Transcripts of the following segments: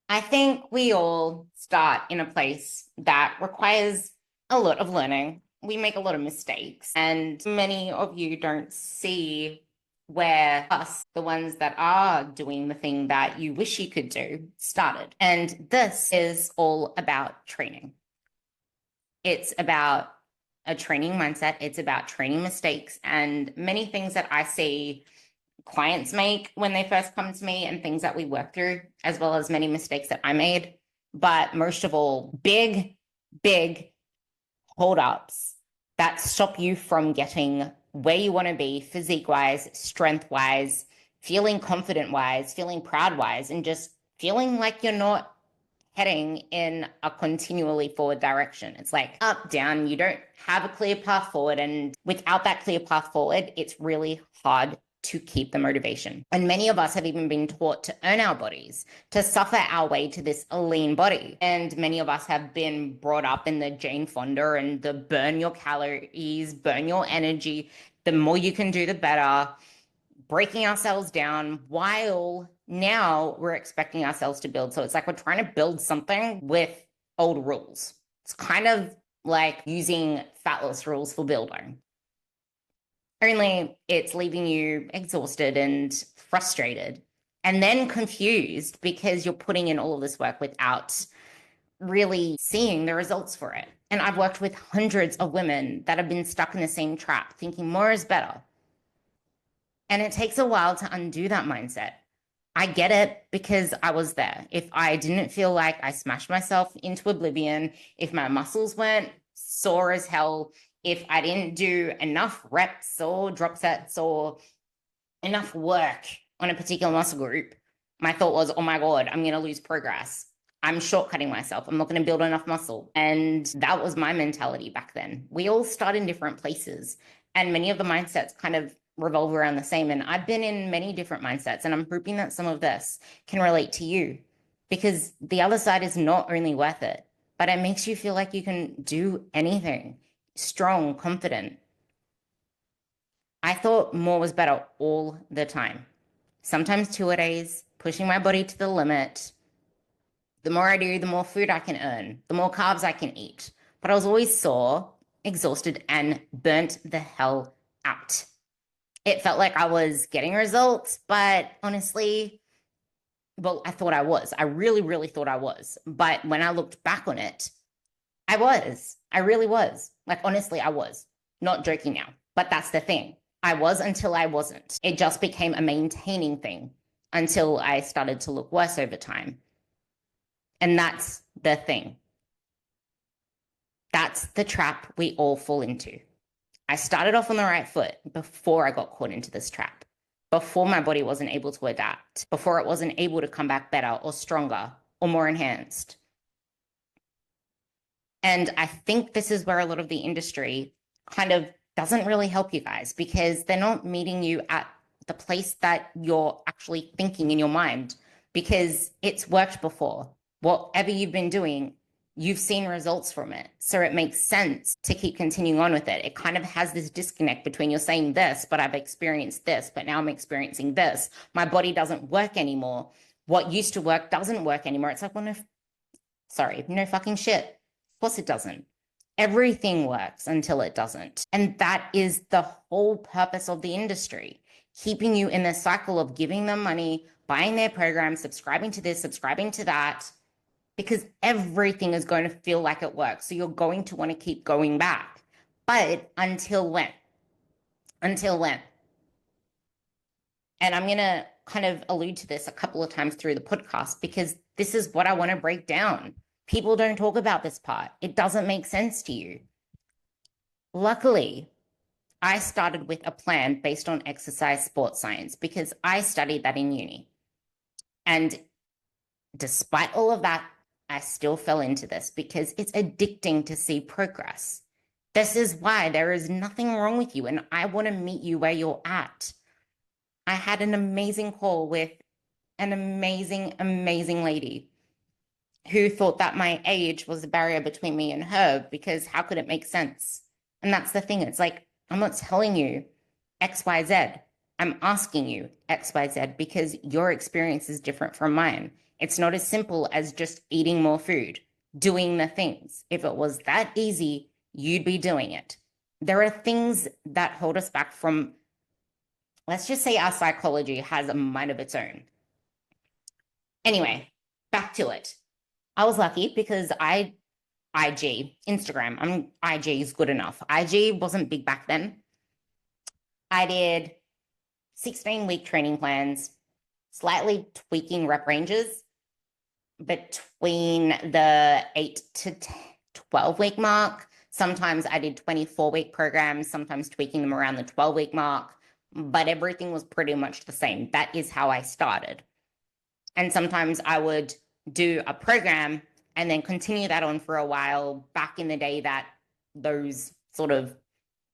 I think we all start in a place that requires a lot of learning. We make a lot of mistakes, and many of you don't see where us, the ones that are doing the thing that you wish you could do, started. And this is all about training. It's about a training mindset, it's about training mistakes, and many things that I see clients make when they first come to me and things that we work through, as well as many mistakes that I made. But most of all, big holdups that stop you from getting where you want to be physique wise, strength wise, feeling confident wise, feeling proud wise, and just feeling like you're not heading in a continually forward direction. It's like up, down. You don't have a clear path forward. And without that clear path forward, it's really hard to keep the motivation. And many of us have even been taught to earn our bodies, to suffer our way to this lean body. And many of us have been brought up in the Jane Fonda and the burn your calories, burn your energy. The more you can do, the better. Breaking ourselves down while now we're expecting ourselves to build. So it's like we're trying to build something with old rules. It's kind of like using fatless rules for building. Only it's leaving you exhausted and frustrated and then confused because you're putting in all of this work without really seeing the results for it. And I've worked with hundreds of women that have been stuck in the same trap, thinking more is better. And it takes a while to undo that mindset. I get it because I was there. If I didn't feel like I smashed myself into oblivion, if my muscles weren't sore as hell, if I didn't do enough reps or drop sets or enough work on a particular muscle group, my thought was, oh my God, I'm going to lose progress. I'm shortcutting myself. I'm not going to build enough muscle. And that was my mentality back then. We all start in different places, and many of the mindsets kind of revolve around the same. And I've been in many different mindsets, and I'm hoping that some of this can relate to you because the other side is not only worth it, but it makes you feel like you can do anything strong, confident. I thought more was better all the time. Sometimes 2 a days, pushing my body to the limit. The more I do, the more food I can earn, the more carbs I can eat. But I was always sore, exhausted, and burnt the hell out. It felt like I was getting results, but honestly, well, I thought I was. I really, really thought I was. But when I looked back on it, I was. I really was. Like, honestly, I was. Not joking now. But that's the thing. I was until I wasn't. It just became a maintaining thing until I started to look worse over time. And that's the thing. That's the trap we all fall into. I started off on the right foot before I got caught into this trap, before my body wasn't able to adapt, before it wasn't able to come back better or stronger or more enhanced. And I think this is where a lot of the industry kind of doesn't really help you guys because they're not meeting you at the place that you're actually thinking in your mind because it's worked before. Whatever you've been doing, you've seen results from it. So it makes sense to keep continuing on with it. It kind of has this disconnect between you're saying this, but I've experienced this, but now I'm experiencing this. My body doesn't work anymore. What used to work doesn't work anymore. It's like, well, no, sorry, no fucking shit. Of course it doesn't. Everything works until it doesn't. And that is the whole purpose of the industry, keeping you in the cycle of giving them money, buying their programs, subscribing to this, subscribing to that, because everything is going to feel like it works. So you're going to want to keep going back. But until when? Until when? And I'm going to kind of allude to this a couple of times through the podcast because this is what I want to break down. People don't talk about this part. It doesn't make sense to you. Luckily, I started with a plan based on exercise sports science because I studied that in uni. And despite all of that, I still fell into this because it's addicting to see progress. This is why there is nothing wrong with you, and I want to meet you where you're at. I had an amazing call with an amazing, amazing lady who thought that my age was a barrier between me and her because how could it make sense? And that's the thing. It's like, I'm not telling you X, Y, Z. I'm asking you XYZ because your experience is different from mine. It's not as simple as just eating more food, doing the things. If it was that easy, you'd be doing it. There are things that hold us back from, let's just say our psychology has a mind of its own. Anyway, back to it. I was lucky because IG is good enough. IG wasn't big back then. I did 16-week training plans, slightly tweaking rep ranges between the 8 to 12-week mark. Sometimes I did 24-week programs, sometimes tweaking them around the 12-week mark, but everything was pretty much the same. That is how I started. And sometimes I would do a program and then continue that on for a while. Back in the day that those sort of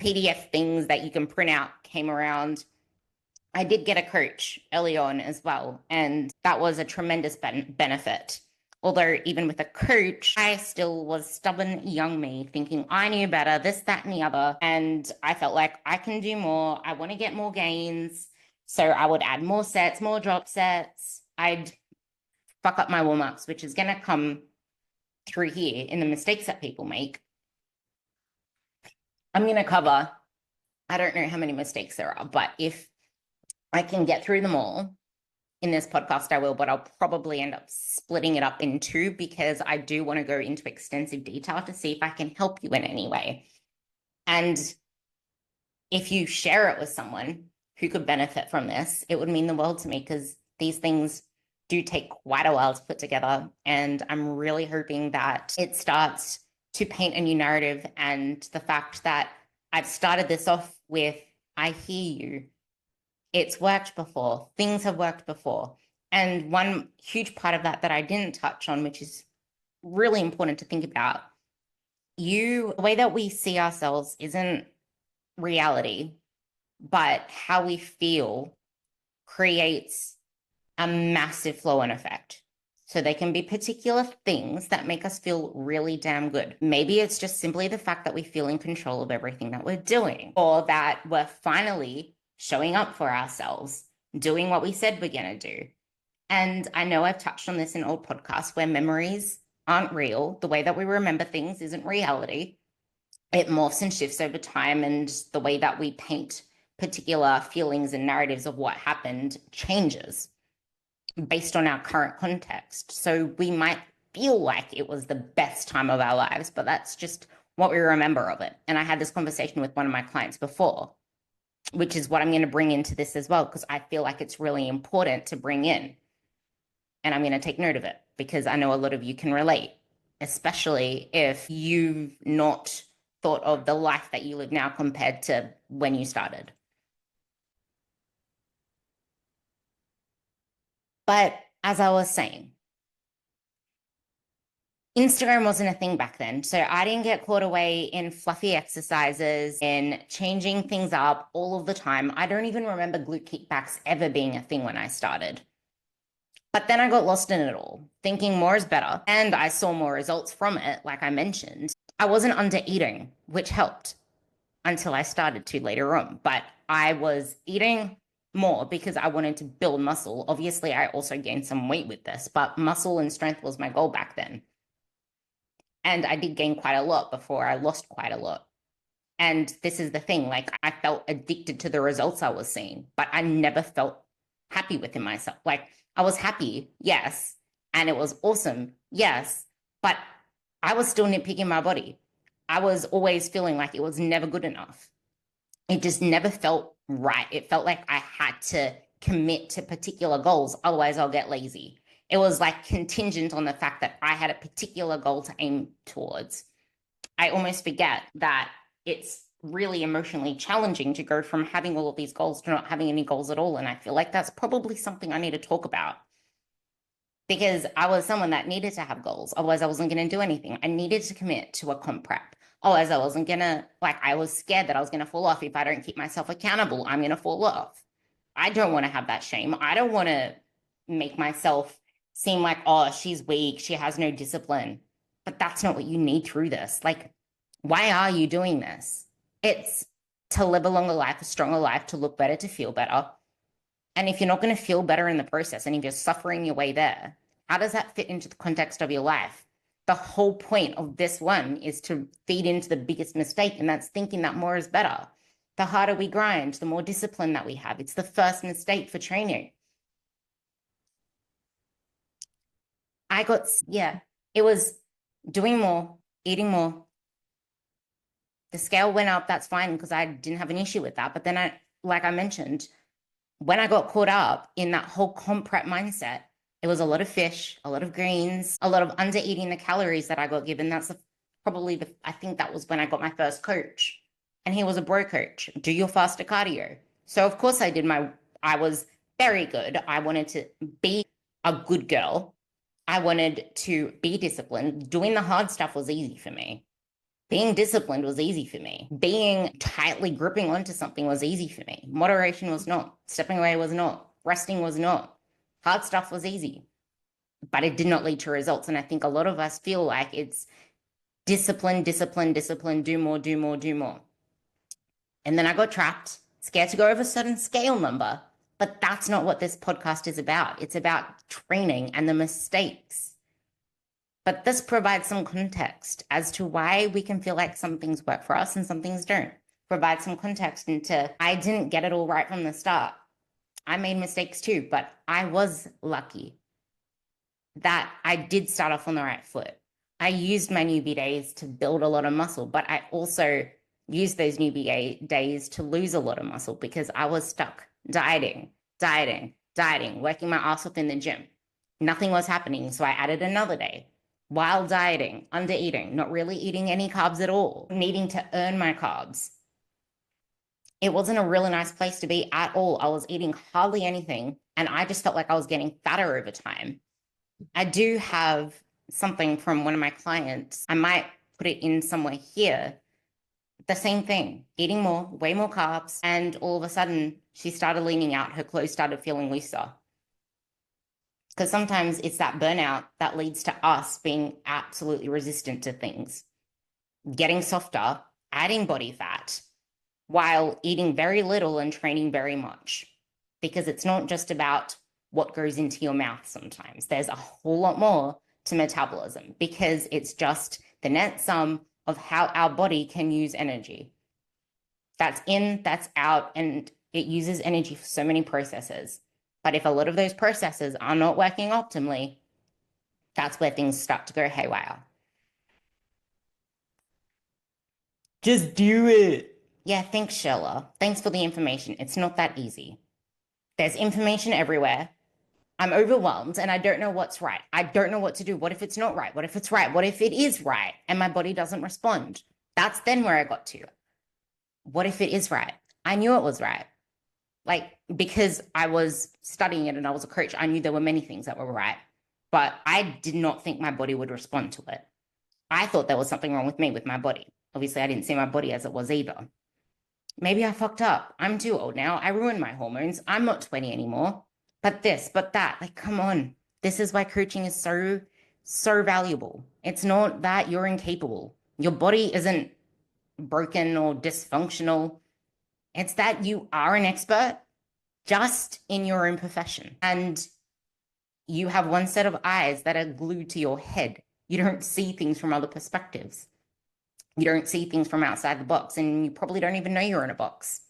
PDF things that you can print out came around, I did get a coach early on as well, and that was a tremendous benefit. Although even with a coach, I still was stubborn young me thinking I knew better, this, that, and the other. And I felt like I can do more. I want to get more gains. So I would add more sets, more drop sets. I'd fuck up my warm-ups, which is going to come through here in the mistakes that people make. I'm going to cover, I don't know how many mistakes there are, but if I can get through them all in this podcast, I will, but I'll probably end up splitting it up in two because I do want to go into extensive detail to see if I can help you in any way. And if you share it with someone who could benefit from this, it would mean the world to me because these things do take quite a while to put together. And I'm really hoping that it starts to paint a new narrative. And the fact that I've started this off with, I hear you. It's worked before. Things have worked before. And one huge part of that I didn't touch on, which is really important to think about, the way that we see ourselves isn't reality, but how we feel creates a massive flow-on effect. So there can be particular things that make us feel really damn good. Maybe it's just simply the fact that we feel in control of everything that we're doing, or that we're finally showing up for ourselves, doing what we said we're going to do. And I know I've touched on this in old podcasts where memories aren't real. The way that we remember things isn't reality. It morphs and shifts over time, and the way that we paint particular feelings and narratives of what happened changes based on our current context. So we might feel like it was the best time of our lives, but that's just what we remember of it. And I had this conversation with one of my clients before, which is what I'm going to bring into this as well, because I feel like it's really important to bring in. And I'm going to take note of it because I know a lot of you can relate, especially if you've not thought of the life that you live now compared to when you started. But as I was saying, Instagram wasn't a thing back then. So I didn't get caught away in fluffy exercises and changing things up all of the time. I don't even remember glute kickbacks ever being a thing when I started. But then I got lost in it all, thinking more is better. And I saw more results from it, like I mentioned. I wasn't under eating, which helped until I started to later on. But I was eating more because I wanted to build muscle. Obviously, I also gained some weight with this, but muscle and strength was my goal back then. And I did gain quite a lot before I lost quite a lot. And this is the thing, like I felt addicted to the results I was seeing, but I never felt happy within myself. Like I was happy, yes, and it was awesome, yes, but I was still nitpicking my body. I was always feeling like it was never good enough. It just never felt right. It felt like I had to commit to particular goals, otherwise I'll get lazy. It was like contingent on the fact that I had a particular goal to aim towards. I almost forget that it's really emotionally challenging to go from having all of these goals to not having any goals at all. And I feel like that's probably something I need to talk about because I was someone that needed to have goals. Otherwise, I wasn't going to do anything. I needed to commit to a comp prep. Otherwise, I wasn't going to, like, I was scared that I was going to fall off. If I don't keep myself accountable, I'm going to fall off. I don't want to have that shame. I don't want to make myself seem like, oh, she's weak. She has no discipline. But that's not what you need through this. Like, why are you doing this? It's to live a longer life, a stronger life, to look better, to feel better. And if you're not going to feel better in the process and if you're suffering your way there, how does that fit into the context of your life? The whole point of this one is to feed into the biggest mistake, and that's thinking that more is better. The harder we grind, the more discipline that we have. It's the first mistake for training. It was doing more, eating more. The scale went up, that's fine because I didn't have an issue with that. But then like I mentioned, when I got caught up in that whole comp prep mindset, it was a lot of fish, a lot of greens, a lot of under eating the calories that I got given. I think that was when I got my first coach. And he was a bro coach. Do your faster cardio. So of course I was very good. I wanted to be a good girl. I wanted to be disciplined. Doing the hard stuff was easy for me. Being disciplined was easy for me. Being tightly gripping onto something was easy for me. Moderation was not. Stepping away was not. Resting was not. Hard stuff was easy, but it did not lead to results. And I think a lot of us feel like it's discipline, discipline, discipline, do more, do more, do more. And then I got trapped, scared to go over a certain scale number. But that's not what this podcast is about. It's about training and the mistakes. But this provides some context as to why we can feel like some things work for us and some things don't. Provide some context into, I didn't get it all right from the start. I made mistakes too, but I was lucky that I did start off on the right foot. I used my newbie days to build a lot of muscle, but I also used those newbie days to lose a lot of muscle because I was stuck dieting, working my ass off in the gym. Nothing was happening, so I added another day. While dieting, under eating, not really eating any carbs at all, needing to earn my carbs. It wasn't a really nice place to be at all. I was eating hardly anything, and I just felt like I was getting fatter over time. I do have something from one of my clients. I might put it in somewhere here. The same thing, eating more, way more carbs, and all of a sudden she started leaning out. Her clothes started feeling looser. Because sometimes it's that burnout that leads to us being absolutely resistant to things, getting softer, adding body fat, while eating very little and training very much. Because it's not just about what goes into your mouth sometimes. There's a whole lot more to metabolism because it's just the net sum of how our body can use energy. That's in, that's out, and it uses energy for so many processes. But if a lot of those processes are not working optimally, that's where things start to go haywire. Just do it. Yeah, thanks, Sheila. Thanks for the information. It's not that easy. There's information everywhere. I'm overwhelmed and I don't know what's right. I don't know what to do. What if it's not right? What if it's right? What if it is right and my body doesn't respond? That's then where I got to. What if it is right? I knew it was right. Like, because I was studying it and I was a coach, I knew there were many things that were right, but I did not think my body would respond to it. I thought there was something wrong with me, with my body. Obviously, I didn't see my body as it was either. Maybe I fucked up. I'm too old now. I ruined my hormones. I'm not 20 anymore. But this, but that, like, come on. This is why coaching is so, so valuable. It's not that you're incapable. Your body isn't broken or dysfunctional. It's that you are an expert just in your own profession. And you have one set of eyes that are glued to your head. You don't see things from other perspectives. You don't see things from outside the box, and you probably don't even know you're in a box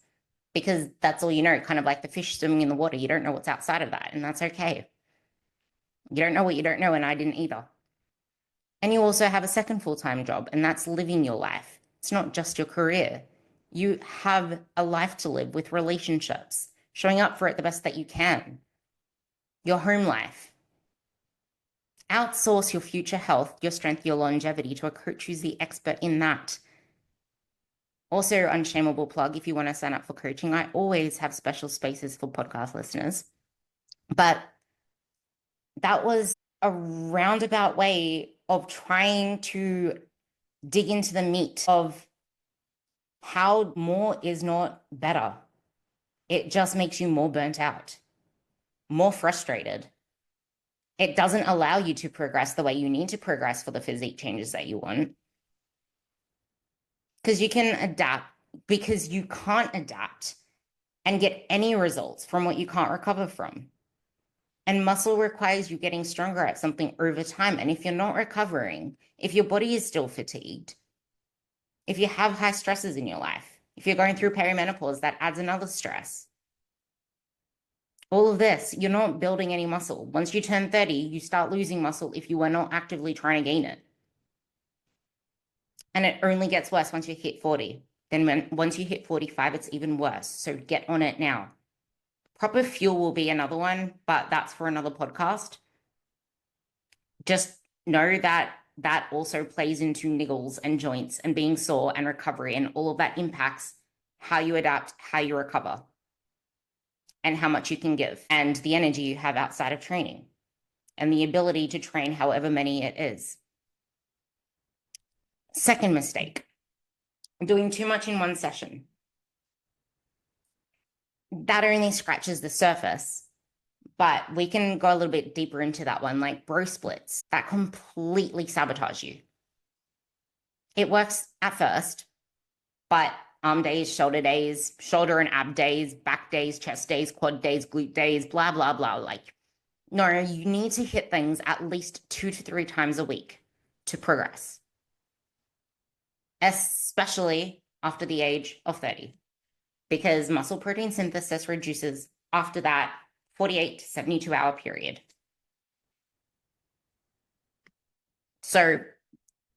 because that's all you know, kind of like the fish swimming in the water. You don't know what's outside of that, and that's okay. You don't know what you don't know, and I didn't either. And you also have a second full-time job, and that's living your life. It's not just your career. You have a life to live with relationships, showing up for it the best that you can. Your home life. Outsource your future health, your strength, your longevity to a coach who's the expert in that. Also, unshameable plug, if you want to sign up for coaching, I always have special spaces for podcast listeners. But that was a roundabout way of trying to dig into the meat of how more is not better. It just makes you more burnt out, more frustrated. It doesn't allow you to progress the way you need to progress for the physique changes that you want. Because you can adapt because you can't adapt and get any results from what you can't recover from. And muscle requires you getting stronger at something over time. And if you're not recovering, if your body is still fatigued, if you have high stresses in your life, if you're going through perimenopause, that adds another stress. All of this, you're not building any muscle. Once you turn 30, you start losing muscle if you are not actively trying to gain it. And it only gets worse once you hit 40. Then once you hit 45, it's even worse. So get on it now. Proper fuel will be another one, but that's for another podcast. Just know that that also plays into niggles and joints and being sore and recovery, and all of that impacts how you adapt, how you recover, and how much you can give, and the energy you have outside of training, and the ability to train however many it is. Second mistake, doing too much in one session. That only scratches the surface, but we can go a little bit deeper into that one, like bro splits that completely sabotage you. It works at first, but arm days, shoulder and ab days, back days, chest days, quad days, glute days, blah, blah, blah. Like, no, you need to hit things at least 2 to 3 times a week to progress, especially after the age of 30, because muscle protein synthesis reduces after that 48 to 72-hour period. So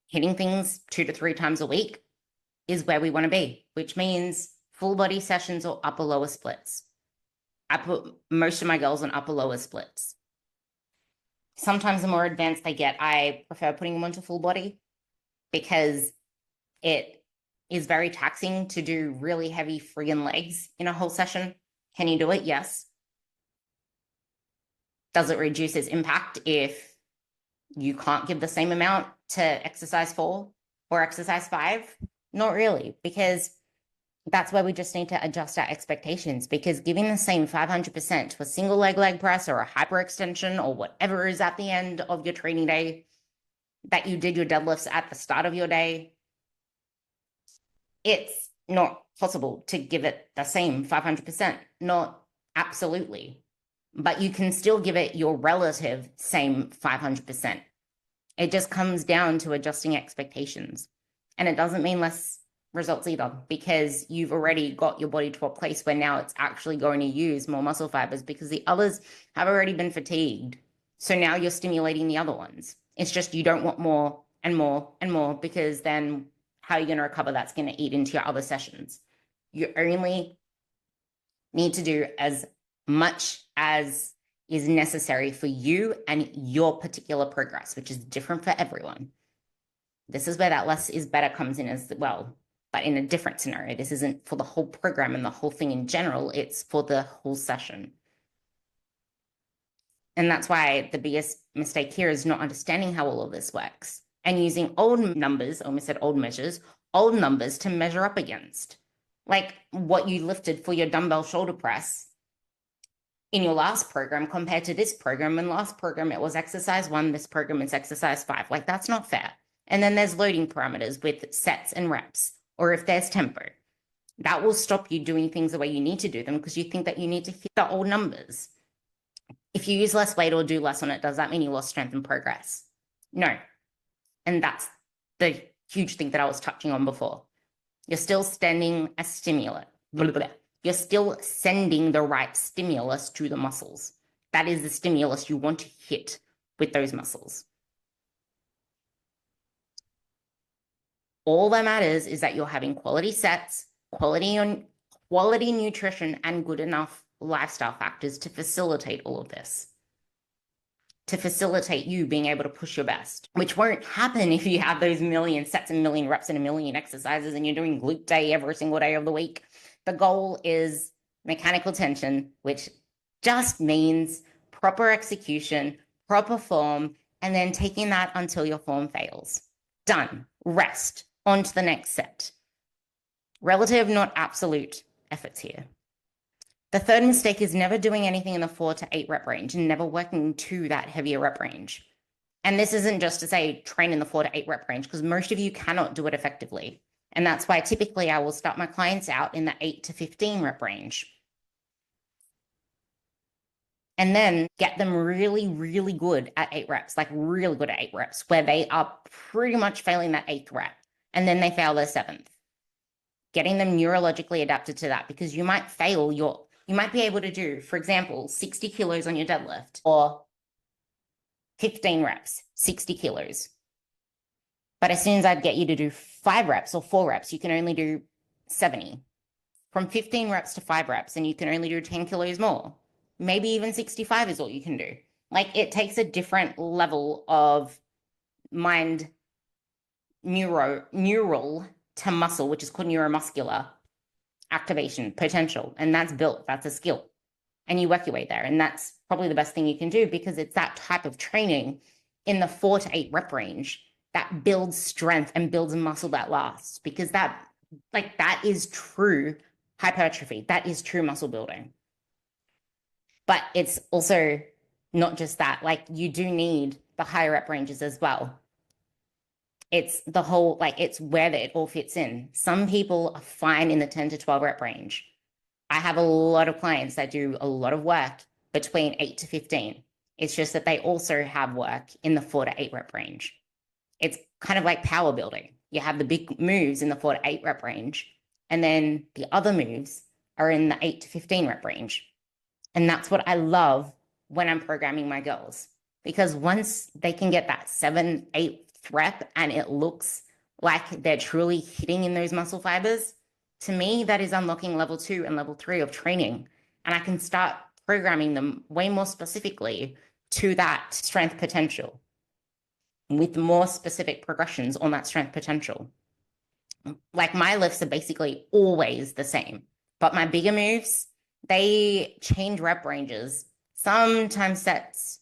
hitting things 2 to 3 times a week is where we want to be, which means full body sessions or upper lower splits. I put most of my girls on upper lower splits. Sometimes the more advanced they get, I prefer putting them onto full body because it is very taxing to do really heavy friggin' legs in a whole session. Can you do it? Yes. Does it reduce its impact if you can't give the same amount to exercise 4 or exercise 5? Not really, because that's where we just need to adjust our expectations, because giving the same 500% to a single leg press or a hyperextension or whatever is at the end of your training day that you did your deadlifts at the start of your day, it's not possible to give it the same 500%. Not absolutely. But you can still give it your relative same 500%. It just comes down to adjusting expectations. And it doesn't mean less results either, because you've already got your body to a place where now it's actually going to use more muscle fibers because the others have already been fatigued. So now you're stimulating the other ones. It's just you don't want more and more and more, because then how are you going to recover? That's going to eat into your other sessions. You only need to do as much as is necessary for you and your particular progress, which is different for everyone. This is where that less is better comes in as well, but in a different scenario. This isn't for the whole program and the whole thing in general, it's for the whole session. And that's why the biggest mistake here is not understanding how all of this works and using old numbers, I almost said old measures, old numbers to measure up against. Like what you lifted for your dumbbell shoulder press in your last program compared to this program. In last program, it was exercise 1, this program is exercise 5. Like, that's not fair. And then there's loading parameters with sets and reps, or if there's tempo. That will stop you doing things the way you need to do them because you think that you need to hit the old numbers. If you use less weight or do less on it, does that mean you lost strength and progress? No. And that's the huge thing that I was touching on before. You're still sending a stimulus. Blah, blah, blah. You're still sending the right stimulus to the muscles. That is the stimulus you want to hit with those muscles. All that matters is that you're having quality sets, quality nutrition, and good enough lifestyle factors to facilitate all of this, to facilitate you being able to push your best, which won't happen if you have those million sets and million reps and a million exercises and you're doing glute day every single day of the week. The goal is mechanical tension, which just means proper execution, proper form, and then taking that until your form fails. Done. Rest. On to the next set. Relative, not absolute efforts here. The third mistake is never doing anything in the 4 to 8 rep range and never working to that heavier rep range. And this isn't just to say train in the 4 to 8 rep range, because most of you cannot do it effectively. And that's why typically I will start my clients out in the 8 to 15 rep range. And then get them really, really good at 8 reps, like really good at 8 reps, where they are pretty much failing that 8th rep. And then they fail their 7th. Getting them neurologically adapted to that, because you might you might be able to do, for example, 60 kilos on your deadlift or 15 reps, 60 kilos. But as soon as I'd get you to do 5 reps or 4 reps, you can only do 70. From 15 reps to 5 reps, and you can only do 10 kilos more. Maybe even 65 is all you can do. Like, it takes a different level of mind neural to muscle, which is called neuromuscular activation potential. And that's built, that's a skill. And you work your way there. And that's probably the best thing you can do, because it's that type of training in the 4 to 8 rep range that builds strength and builds muscle that lasts, because that is true hypertrophy. That is true muscle building. But it's also not just that. Like, you do need the higher rep ranges as well. It's the whole, like, it's where it all fits in. Some people are fine in the 10 to 12 rep range. I have a lot of clients that do a lot of work between 8 to 15. It's just that they also have work in the 4 to 8 rep range. It's kind of like power building. You have the big moves in the 4 to 8 rep range, and then the other moves are in the 8 to 15 rep range. And that's what I love when I'm programming my girls, because once they can get that 7, 8th rep and it looks like they're truly hitting in those muscle fibers, to me, that is unlocking level 2 and level 3 of training. And I can start programming them way more specifically to that strength potential with more specific progressions on that strength potential. Like, my lifts are basically always the same, but my bigger moves, they change rep ranges, sometimes sets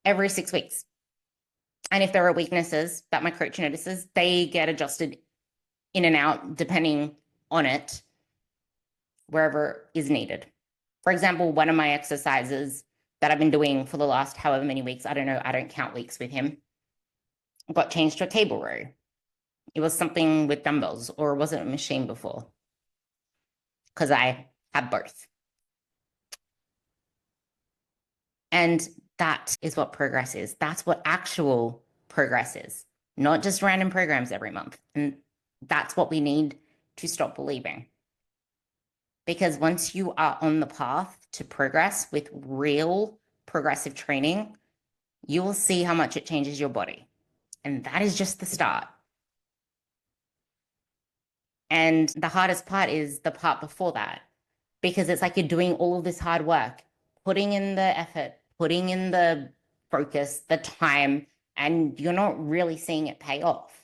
every 6 weeks. And if there are weaknesses that my coach notices, they get adjusted in and out depending on it, wherever is needed. For example, one of my exercises that I've been doing for the last however many weeks, I don't know, I don't count weeks with him, got changed to a cable row. It was something with dumbbells, or was it a machine before? Because I have both. And that is what progress is. That's what actual progress is, not just random programs every month. And that's what we need to stop believing. Because once you are on the path to progress with real progressive training, you will see how much it changes your body. And that is just the start. And the hardest part is the part before that, because it's like you're doing all of this hard work, putting in the effort, putting in the focus, the time, and you're not really seeing it pay off.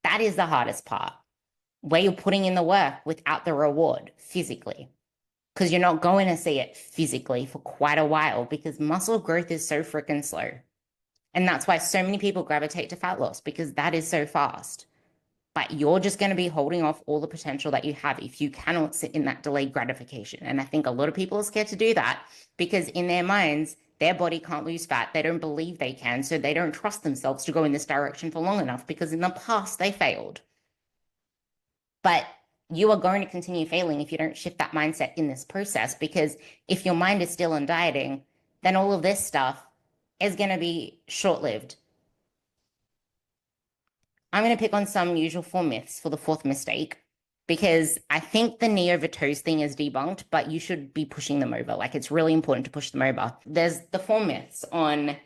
That is the hardest part, where you're putting in the work without the reward physically, because you're not going to see it physically for quite a while, because muscle growth is so freaking slow. And that's why so many people gravitate to fat loss, because that is so fast. But you're just going to be holding off all the potential that you have if you cannot sit in that delayed gratification. And I think a lot of people are scared to do that, because in their minds, their body can't lose fat. They don't believe they can. So they don't trust themselves to go in this direction for long enough, because in the past they failed. But you are going to continue failing if you don't shift that mindset in this process, because if your mind is still on dieting, then all of this stuff is going to be short-lived. I'm going to pick on some usual 4 myths for the 4th mistake, because I think the knee over toes thing is debunked, but you should be pushing them over. Like, it's really important to push them over. There's the 4 myths on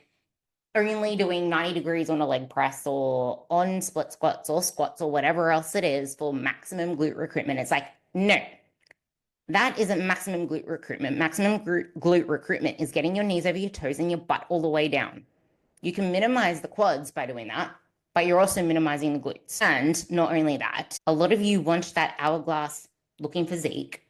only doing 90 degrees on a leg press, or on split squats or whatever else it is for maximum glute recruitment. It's like, no, that isn't maximum glute recruitment. Maximum glute recruitment is getting your knees over your toes and your butt all the way down. You can minimize the quads by doing that, but you're also minimizing the glutes. And not only that, a lot of you want that hourglass looking physique.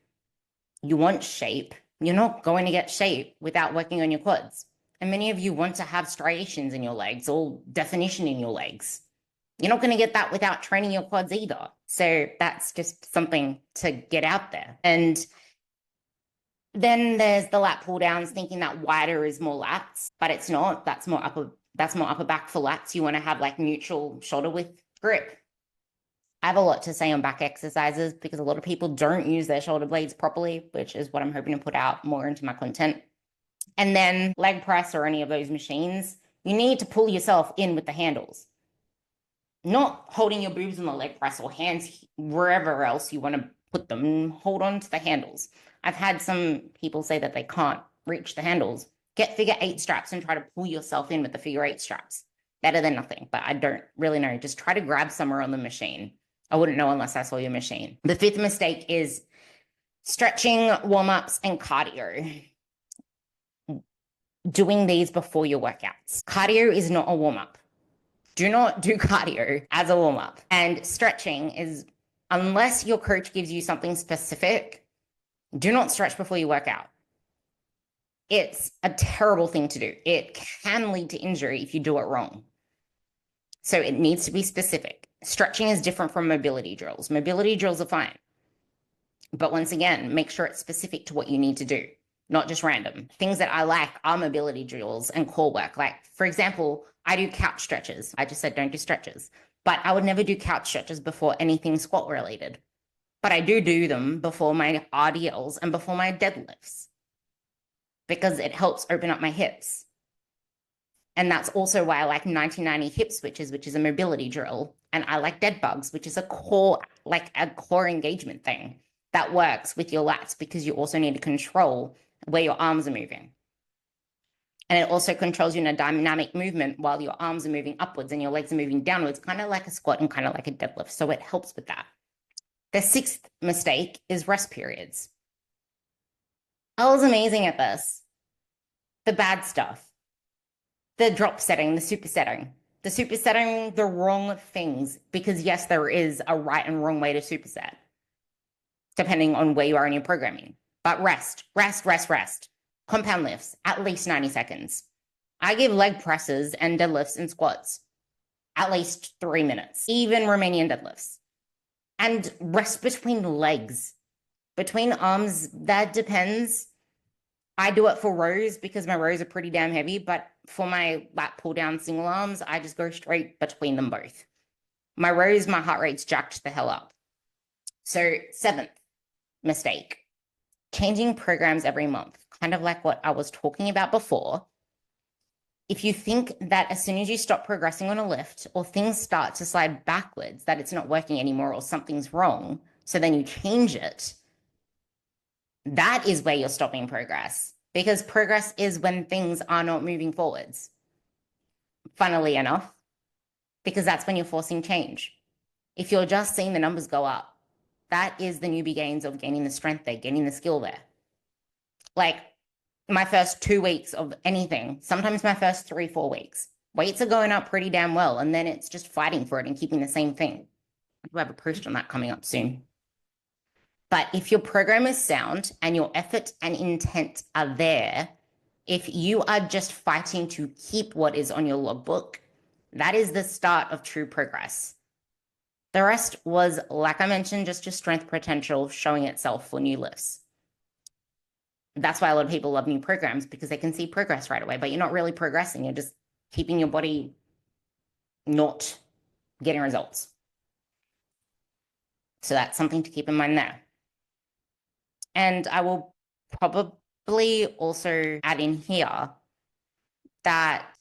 You want shape. You're not going to get shape without working on your quads. And many of you want to have striations in your legs or definition in your legs. You're not going to get that without training your quads either. So that's just something to get out there. And then there's the lat pull downs, thinking that wider is more lats, but it's not. That's more upper back for lats. You want to have like neutral shoulder width grip. I have a lot to say on back exercises because a lot of people don't use their shoulder blades properly, which is what I'm hoping to put out more into my content. And then leg press or any of those machines, you need to pull yourself in with the handles, not holding your boobs in the leg press or hands wherever else you want to put them. Hold on to the handles. I've had some people say that they can't reach the handles. Get figure eight straps and try to pull yourself in with the figure eight straps. Better than nothing, but I don't really know. Just try to grab somewhere on the machine. I wouldn't know unless I saw your machine. The fifth mistake is stretching, warm-ups, and cardio. Doing these before your workouts. Cardio is not a warm-up. Do not do cardio as a warm-up. And stretching is, unless your coach gives you something specific, do not stretch before you work out. It's a terrible thing to do. It can lead to injury if you do it wrong. So it needs to be specific. Stretching is different from mobility drills. Mobility drills are fine. But once again, make sure it's specific to what you need to do, not just random. Things that I like are mobility drills and core work. Like, for example, I do couch stretches. I just said don't do stretches. But I would never do couch stretches before anything squat related. But I do them before my RDLs and before my deadlifts because it helps open up my hips. And that's also why I like 1990 hip switches, which is a mobility drill. And I like dead bugs, which is a core engagement thing that works with your lats because you also need to control where your arms are moving. And it also controls you in a dynamic movement while your arms are moving upwards and your legs are moving downwards, kind of like a squat and kind of like a deadlift. So it helps with that. The sixth mistake is rest periods. I was amazing at this. The bad stuff. The drop setting, the supersetting. The supersetting the wrong things because yes, there is a right and wrong way to superset depending on where you are in your programming. But rest. Compound lifts, at least 90 seconds. I give leg presses and deadlifts and squats at least 3 minutes, even Romanian deadlifts. And rest between legs. Between arms, that depends. I do it for rows because my rows are pretty damn heavy, but for my lat pull down single arms, I just go straight between them both. My rows, my heart rate's jacked the hell up. So seventh mistake, changing programs every month, kind of like what I was talking about before. If you think that as soon as you stop progressing on a lift or things start to slide backwards, that it's not working anymore or something's wrong, so then you change it, that is where you're stopping progress because progress is when things are not moving forwards. Funnily enough, because that's when you're forcing change. If you're just seeing the numbers go up, that is the newbie gains of gaining the strength there, gaining the skill there. Like my first 2 weeks of anything, sometimes my first 3-4 weeks, weights are going up pretty damn well. And then it's just fighting for it and keeping the same thing. I do have a post on that coming up soon. But if your program is sound and your effort and intent are there, if you are just fighting to keep what is on your logbook, that is the start of true progress. The rest was, like I mentioned, just your strength potential showing itself for new lifts. That's why a lot of people love new programs because they can see progress right away, but you're not really progressing. You're just keeping your body not getting results. So that's something to keep in mind there. And I will probably also add in here that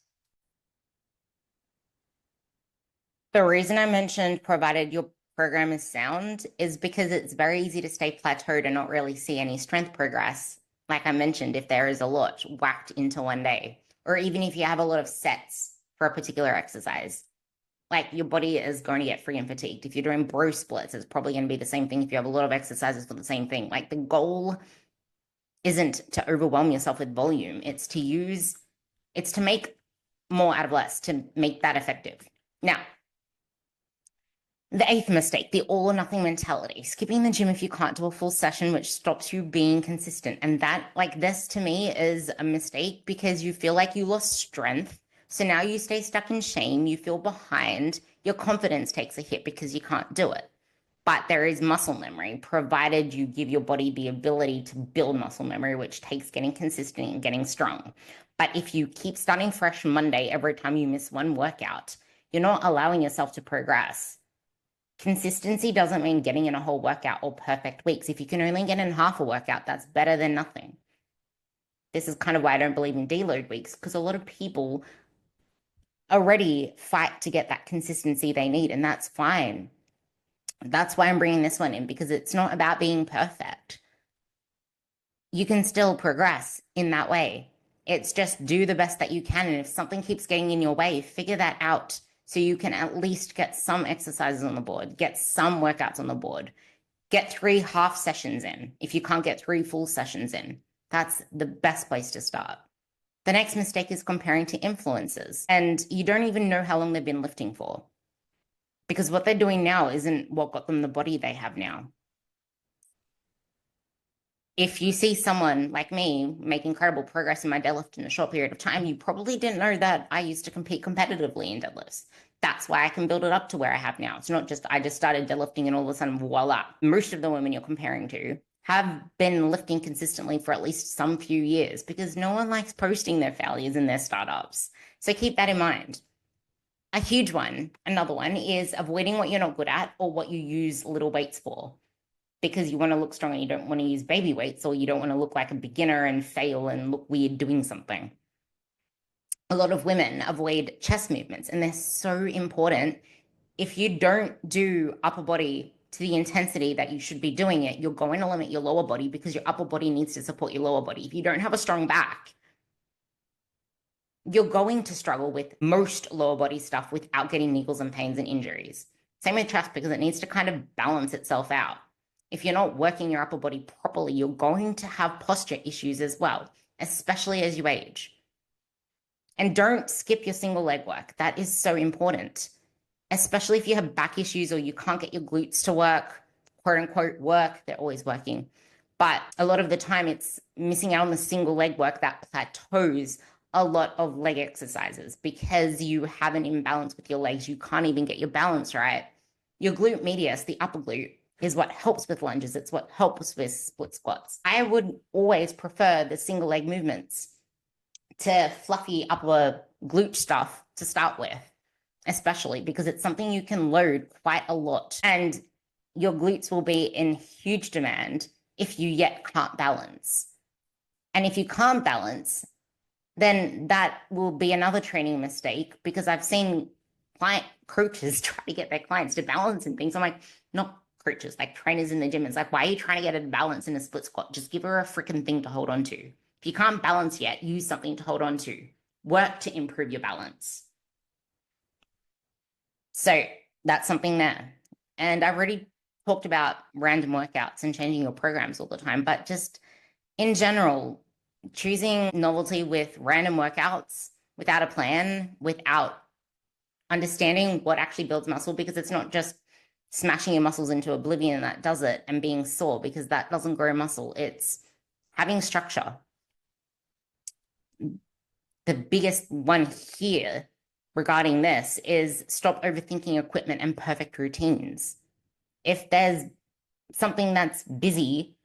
the reason I mentioned provided your program is sound is because it's very easy to stay plateaued and not really see any strength progress. Like I mentioned, if there is a lot whacked into one day, or even if you have a lot of sets for a particular exercise, like your body is going to get free and fatigued. If you're doing bro splits, it's probably going to be the same thing if you have a lot of exercises for the same thing. Like the goal isn't to overwhelm yourself with volume. It's to make more out of less, to make that effective. Now, the eighth mistake, the all or nothing mentality, skipping the gym if you can't do a full session, which stops you being consistent. And that, like this to me, is a mistake because you feel like you lost strength. So now you stay stuck in shame, you feel behind, your confidence takes a hit because you can't do it. But there is muscle memory, provided you give your body the ability to build muscle memory, which takes getting consistent and getting strong. But if you keep starting fresh Monday every time you miss one workout, you're not allowing yourself to progress. Consistency doesn't mean getting in a whole workout or perfect weeks. If you can only get in half a workout, that's better than nothing. This is kind of why I don't believe in deload weeks, because a lot of people already fight to get that consistency they need, and that's fine. That's why I'm bringing this one in, because it's not about being perfect. You can still progress in that way. It's just do the best that you can. And if something keeps getting in your way, figure that out so you can at least get some exercises on the board, get some workouts on the board, get 3 half sessions in. If you can't get 3 full sessions in, that's the best place to start. The next mistake is comparing to influencers, and you don't even know how long they've been lifting for, because what they're doing now isn't what got them the body they have now. If you see someone like me make incredible progress in my deadlift in a short period of time, you probably didn't know that I used to compete competitively in deadlifts. That's why I can build it up to where I have now. It's not just I just started deadlifting and all of a sudden, voila. Most of the women you're comparing to have been lifting consistently for at least some few years, because no one likes posting their failures in their startups. So keep that in mind. A huge one, another one, is avoiding what you're not good at or what you use little weights for, because you want to look strong and you don't want to use baby weights, or you don't want to look like a beginner and fail and look weird doing something. A lot of women avoid chest movements, and they're so important. If you don't do upper body to the intensity that you should be doing it, you're going to limit your lower body, because your upper body needs to support your lower body. If you don't have a strong back, you're going to struggle with most lower body stuff without getting niggles and pains and injuries. Same with chest, because it needs to kind of balance itself out. If you're not working your upper body properly, you're going to have posture issues as well, especially as you age. And don't skip your single leg work. That is so important, especially if you have back issues or you can't get your glutes to work, quote unquote work. They're always working. But a lot of the time it's missing out on the single leg work that plateaus a lot of leg exercises, because you have an imbalance with your legs. You can't even get your balance right. Your glute medius, the upper glute, is what helps with lunges. It's what helps with split squats. I would always prefer the single leg movements to fluffy upper glute stuff to start with, especially because it's something you can load quite a lot, and your glutes will be in huge demand if you yet can't balance. And if you can't balance, then that will be another training mistake, because I've seen client coaches try to get their clients to balance and things. I'm like, not coaches, like trainers in the gym. It's like, why are you trying to get a balance in a split squat? Just give her a freaking thing to hold on to. If you can't balance yet, use something to hold on to. Work to improve your balance. So that's something there. And I've already talked about random workouts and changing your programs all the time, but just in general, choosing novelty with random workouts without a plan, without understanding what actually builds muscle, because it's not just smashing your muscles into oblivion that does it and being sore, because that doesn't grow muscle. It's having structure. The biggest one here regarding this is stop overthinking equipment and perfect routines. If there's something that's busy,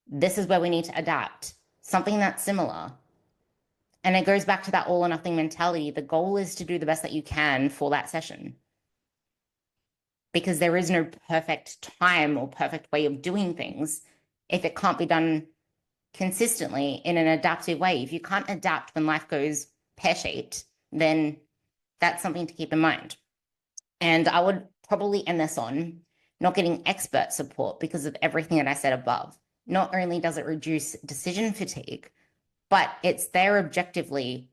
this is where we need to adapt. Something that's similar. And it goes back to that all or nothing mentality. The goal is to do the best that you can for that session, because there is no perfect time or perfect way of doing things if it can't be done consistently in an adaptive way. If you can't adapt when life goes pear-shaped, then that's something to keep in mind. And I would probably end this on not getting expert support because of everything that I said above. Not only does it reduce decision fatigue, but it's there objectively,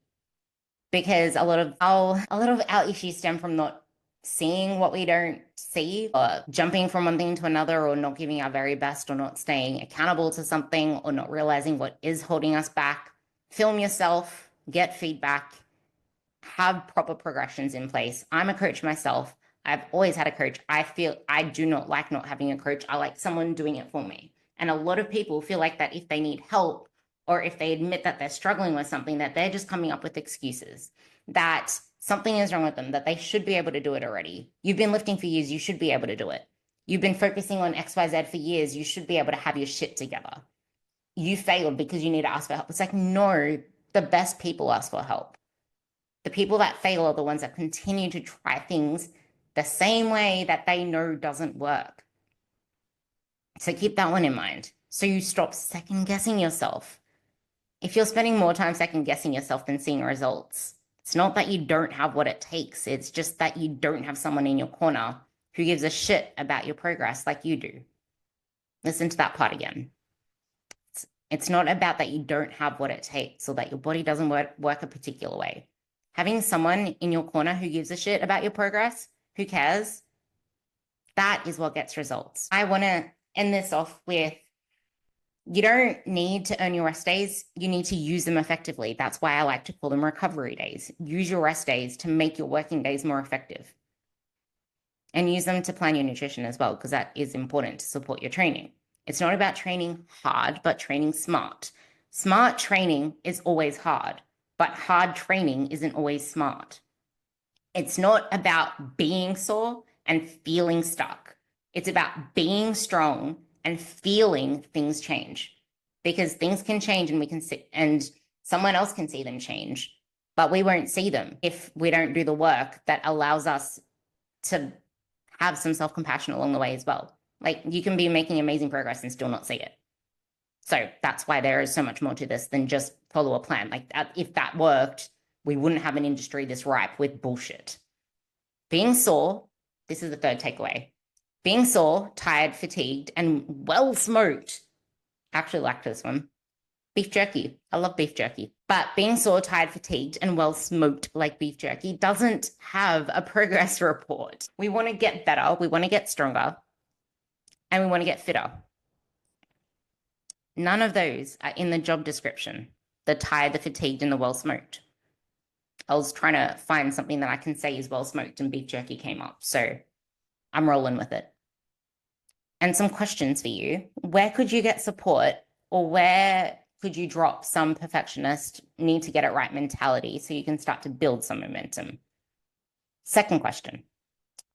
because a lot of our issues stem from not seeing what we don't see, or jumping from one thing to another, or not giving our very best, or not staying accountable to something, or not realizing what is holding us back. Film yourself, get feedback, have proper progressions in place. I'm a coach myself. I've always had a coach. I feel I do not like not having a coach. I like someone doing it for me. And a lot of people feel like that if they need help, or if they admit that they're struggling with something, that they're just coming up with excuses, that something is wrong with them, that they should be able to do it already. You've been lifting for years. You should be able to do it. You've been focusing on XYZ for years. You should be able to have your shit together. You failed because you need to ask for help. It's like, no, the best people ask for help. The people that fail are the ones that continue to try things the same way that they know doesn't work. So keep that one in mind. So you stop second guessing yourself. If you're spending more time second guessing yourself than seeing results, it's not that you don't have what it takes. It's just that you don't have someone in your corner who gives a shit about your progress like you do. Listen to that part again. It's not about that you don't have what it takes or that your body doesn't work a particular way. Having someone in your corner who gives a shit about your progress, who cares, that is what gets results. I want to end this off with, you don't need to earn your rest days. You need to use them effectively. That's why I like to call them recovery days. Use your rest days to make your working days more effective. And use them to plan your nutrition as well, because that is important to support your training. It's not about training hard, but training smart. Smart training is always hard, but hard training isn't always smart. It's not about being sore and feeling stuck. It's about being strong and feeling things change, because things can change and we can see, and someone else can see them change, but we won't see them if we don't do the work that allows us to have some self-compassion along the way as well. Like, you can be making amazing progress and still not see it. So that's why there is so much more to this than just follow a plan. Like, if that worked, we wouldn't have an industry this ripe with bullshit. Being sore, this is the third takeaway. Being sore, tired, fatigued, and well smoked. Actually like this one. Beef jerky. I love beef jerky. But being sore, tired, fatigued, and well smoked like beef jerky doesn't have a progress report. We want to get better. We want to get stronger. And we want to get fitter. None of those are in the job description. The tired, the fatigued, and the well smoked. I was trying to find something that I can say is well smoked, and beef jerky came up. So I'm rolling with it. And some questions for you. Where could you get support, or where could you drop some perfectionist, need to get it right mentality so you can start to build some momentum? Second question.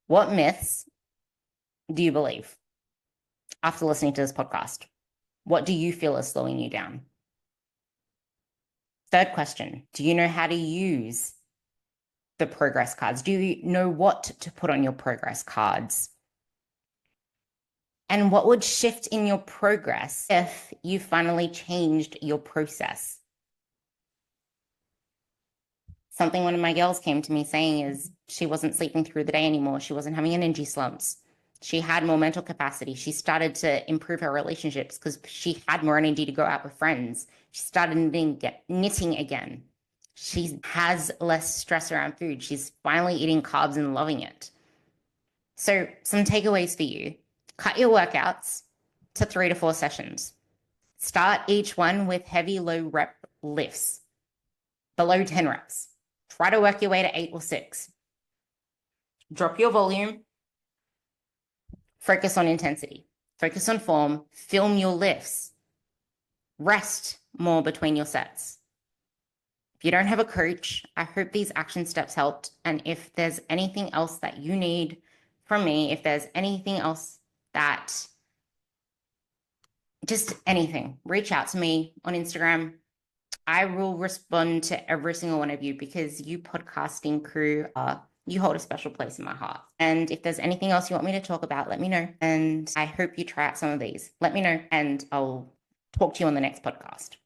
What myths do you believe after listening to this podcast? What do you feel is slowing you down? Third question. Do you know how to use the progress cards? Do you know what to put on your progress cards? And what would shift in your progress if you finally changed your process? Something one of my girls came to me saying is she wasn't sleeping through the day anymore. She wasn't having energy slumps. She had more mental capacity. She started to improve her relationships because she had more energy to go out with friends. She started knitting again. She has less stress around food. She's finally eating carbs and loving it. So some takeaways for you. Cut your workouts to 3 to 4 sessions. Start each one with heavy low rep lifts, below 10 reps. Try to work your way to 8 or 6. Drop your volume. Focus on intensity. Focus on form. Film your lifts. Rest more between your sets. If you don't have a coach, I hope these action steps helped. And if there's anything else that you need from me, if there's anything else that, just anything, reach out to me on Instagram. I will respond to every single one of you, because you podcasting crew you hold a special place in my heart. And if there's anything else you want me to talk about, let me know. And I hope you try out some of these. Let me know, and I'll talk to you on the next podcast.